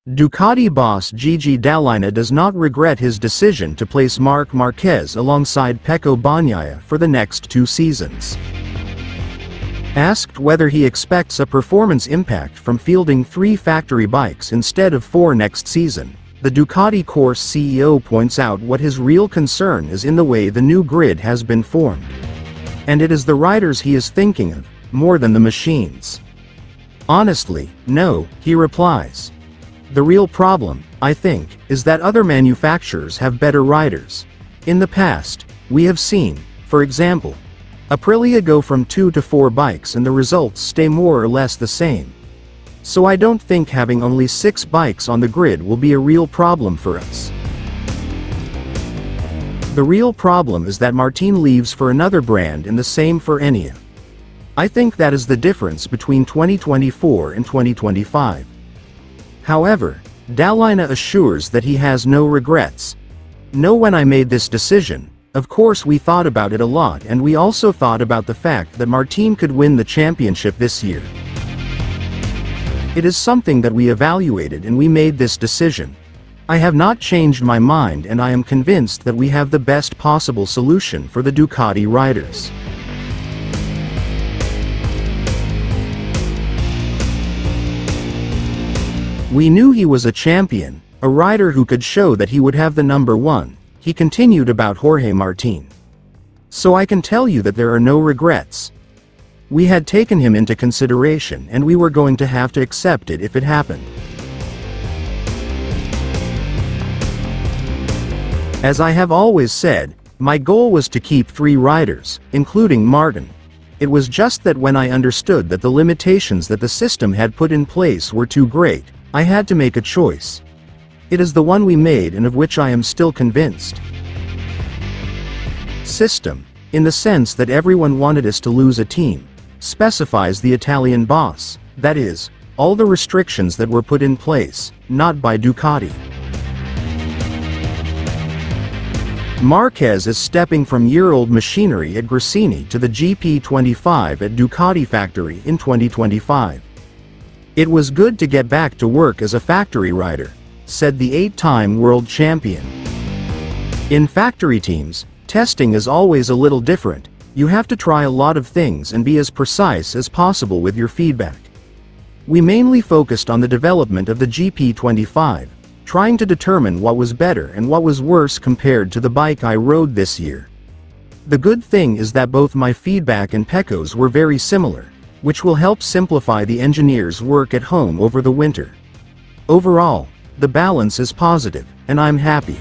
Ducati boss Gigi Dall'Igna does not regret his decision to place Marc Márquez alongside Pecco for the next 2 seasons. Asked whether he expects a performance impact from fielding 3 factory bikes instead of 4 next season, the Ducati course CEO points out what his real concern is in the way the new grid has been formed. And it is the riders he is thinking of, more than the machines. Honestly, no, he replies. The real problem, I think, is that other manufacturers have better riders. In the past, we have seen, for example, Aprilia go from 2 to 4 bikes and the results stay more or less the same. So I don't think having only 6 bikes on the grid will be a real problem for us. The real problem is that Martin leaves for another brand and the same for Enea. I think that is the difference between 2024 and 2025. However, Dall'Igna assures that he has no regrets. No, when I made this decision, of course we thought about it a lot, and we also thought about the fact that Martin could win the championship this year. It is something that we evaluated and we made this decision. I have not changed my mind and I am convinced that we have the best possible solution for the Ducati riders. We knew he was a champion, a rider who could show that he would have the number 1, he continued about Jorge Martin. So I can tell you that there are no regrets. We had taken him into consideration and we were going to have to accept it if it happened. As I have always said, my goal was to keep 3 riders, including Martin. It was just that when I understood that the limitations that the system had put in place were too great, I had to make a choice. It is the one we made and of which I am still convinced. System, in the sense that everyone wanted us to lose a team, specifies the Italian boss, that is, all the restrictions that were put in place, not by Ducati. Marquez is stepping from year-old machinery at Gresini to the GP25 at Ducati factory in 2025. It was good to get back to work as a factory rider, said the 8-time world champion. In factory teams, testing is always a little different. You have to try a lot of things and be as precise as possible with your feedback. We mainly focused on the development of the GP25, trying to determine what was better and what was worse compared to the bike I rode this year. The good thing is that both my feedback and Pecco's were very similar, which will help simplify the engineers' work at home over the winter. Overall, the balance is positive, and I'm happy.